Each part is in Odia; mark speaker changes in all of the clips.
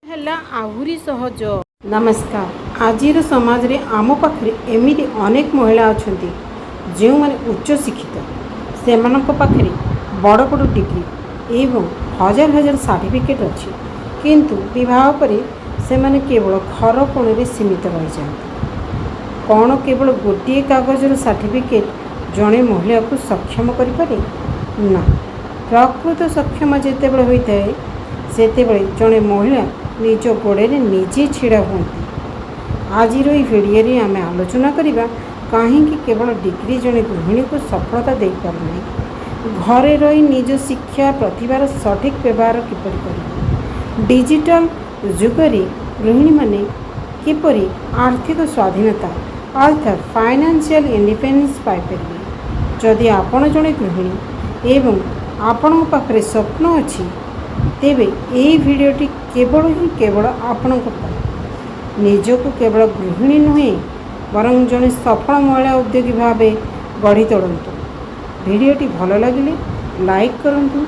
Speaker 1: ହେଲା ଆହୁରି ସହଜ। ନମସ୍କାର। ଆଜିର ସମାଜରେ ଆମ ପାଖରେ ଏମିତି ଅନେକ ମହିଳା ଅଛନ୍ତି ଯେଉଁମାନେ ଉଚ୍ଚ ଶିକ୍ଷିତ। ସେମାନଙ୍କ ପାଖରେ ବଡ଼ ବଡ଼ ଡିଗ୍ରୀ ଏବଂ ହଜାର ହଜାର ସାର୍ଟିଫିକେଟ୍ ଅଛି, କିନ୍ତୁ ବିବାହ ପରେ ସେମାନେ କେବଳ ଘର କୋଣରେ ସୀମିତ ରହିଯାଆନ୍ତି। କ'ଣ କେବଳ ଗୋଟିଏ କାଗଜର ସାର୍ଟିଫିକେଟ୍ ଜଣେ ମହିଳାକୁ ସକ୍ଷମ କରିପାରେ? ନା, ପ୍ରକୃତ ସକ୍ଷମ ଯେତେବେଳେ ହୋଇଥାଏ ସେତେବେଳେ ଜଣେ ମହିଳା ନିଜ ଗୋଡ଼ରେ ନିଜେ ଛିଡ଼ା ହୁଅନ୍ତି। ଆଜିର ଏହି ଭିଡ଼ିଓରେ ଆମେ ଆଲୋଚନା କରିବା କାହିଁକି କେବଳ ଡିଗ୍ରୀ ଜଣେ ଗୃହିଣୀକୁ ସଫଳତା ଦେଇପାରୁନାହିଁ। ଘରେ ରହି ନିଜ ଶିକ୍ଷା ପ୍ରତିଭାର ସଠିକ୍ ବ୍ୟବହାର କିପରି କରିବେ? ଡିଜିଟାଲ ଯୁଗରେ ଗୃହିଣୀମାନେ କିପରି ଆର୍ଥିକ ସ୍ୱାଧୀନତା ଅର୍ଥାତ୍ ଫାଇନାନ୍ସିଆଲ ଇଣ୍ଡିପେଣ୍ଡେନ୍ସ ପାଇପାରିବେ? ଯଦି ଆପଣ ଜଣେ ଗୃହିଣୀ ଏବଂ ଆପଣଙ୍କ ପାଖରେ ସ୍ୱପ୍ନ ଅଛି, ତେବେ ଏହି ଭିଡ଼ିଓଟି କେବଳ ଆପଣଙ୍କ ପାଇଁ। ନିଜକୁ କେବଳ ଗୃହିଣୀ ନୁହେଁ ବରଂ ଜଣେ ସଫଳ ମହିଳା ଉଦ୍ୟୋଗୀ ଭାବେ ଗଢ଼ି ତୋଳନ୍ତୁ। ଭିଡ଼ିଓଟି ଭଲ ଲାଗିଲେ ଲାଇକ୍ କରନ୍ତୁ,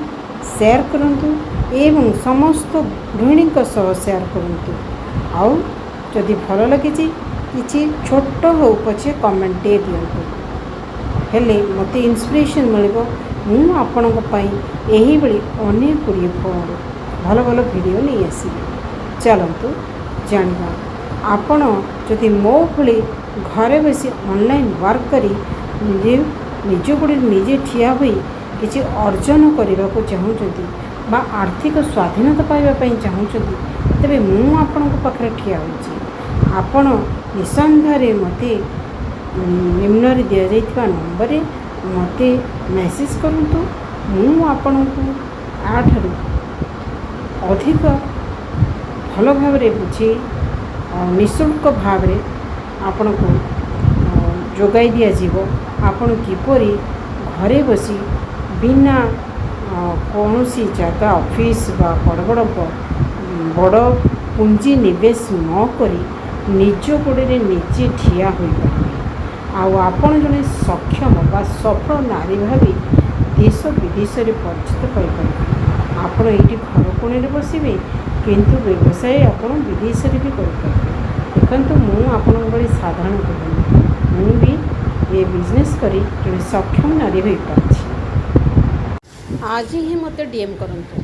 Speaker 1: ସେୟାର କରନ୍ତୁ ଏବଂ ସମସ୍ତ ଗୃହିଣୀଙ୍କ ସହ ସେୟାର କରନ୍ତୁ। ଆଉ ଯଦି ଭଲ ଲାଗିଛି କିଛି ଛୋଟ ହେଉ ପଛେ କମେଣ୍ଟଟିଏ ଦିଅନ୍ତୁ, ହେଲେ ମୋତେ ଇନ୍ସପିରେସନ୍ ମିଳିବ। ମୁଁ ଆପଣଙ୍କ ପାଇଁ ଏହିଭଳି ଅନେକ ଗୁଡ଼ିଏ ଭଲ ଭଲ ଭିଡ଼ିଓ ନେଇ ଆସିବି। ଚାଲନ୍ତୁ ଜାଣିବା, ଆପଣ ଯଦି ମୋ ଭଳି ଘରେ ବସି ଅନଲାଇନ୍ ୱାର୍କ କରି ନିଜ ଗୋଡ଼ରେ ନିଜେ ଠିଆ ହୋଇ କିଛି ଅର୍ଜନ କରିବାକୁ ଚାହୁଁଛନ୍ତି ବା ଆର୍ଥିକ ସ୍ୱାଧୀନତା ପାଇବା ପାଇଁ ଚାହୁଁଛନ୍ତି, ତେବେ ମୁଁ ଆପଣଙ୍କ ପାଖରେ ଠିଆ ହୋଇଛି। ଆପଣ ନିଃସନ୍ଦେହରେ ମୋତେ ନିମ୍ନରେ ଦିଆଯାଇଥିବା ନମ୍ବରରେ ମୋତେ ମେସେଜ୍ କରନ୍ତୁ। ମୁଁ ଆପଣଙ୍କୁ ଆଠାରୁ ଅଧିକ ଭଲ ଭାବରେ ବୁଝି ନିଃଶୁଳ୍କ ଭାବରେ ଆପଣଙ୍କୁ ଯୋଗାଇ ଦିଆଯିବ। ଆପଣ କିପରି ଘରେ ବସି ବିନା କୌଣସି ଜାଗା ଅଫିସ୍ ବା ବଡ଼ ପୁଞ୍ଜି ନିବେଶ ନ କରି ନିଜ ଗୋଡ଼ରେ ନିଜେ ଠିଆ ହୋଇପାରିବେ। ଆଉ ଆପଣ ଜଣେ ସକ୍ଷମ ବା ସଫଳ ନାରୀ ଭାବେ ଦେଶ ବିଦେଶରେ ପରିଚିତ ପାଇପାରିବେ। ଆପଣ ଏଇଠି ଘର କୋଣରେ ବସିବେ, କିନ୍ତୁ ବ୍ୟବସାୟ ଆପଣ ବିଦେଶରେ ବି କରିପାରିବେ। ଦେଖନ୍ତୁ, ମୁଁ ଆପଣଙ୍କ ଭଳି ସାଧାରଣ ଗୃହିଣୀ, ମୁଁ ବି ଏ ବିଜନେସ୍ କରି ଜଣେ ସକ୍ଷମ ନାରୀ ହୋଇପାରିଛି। ଆଜି ହିଁ ମୋତେ DM କରନ୍ତୁ।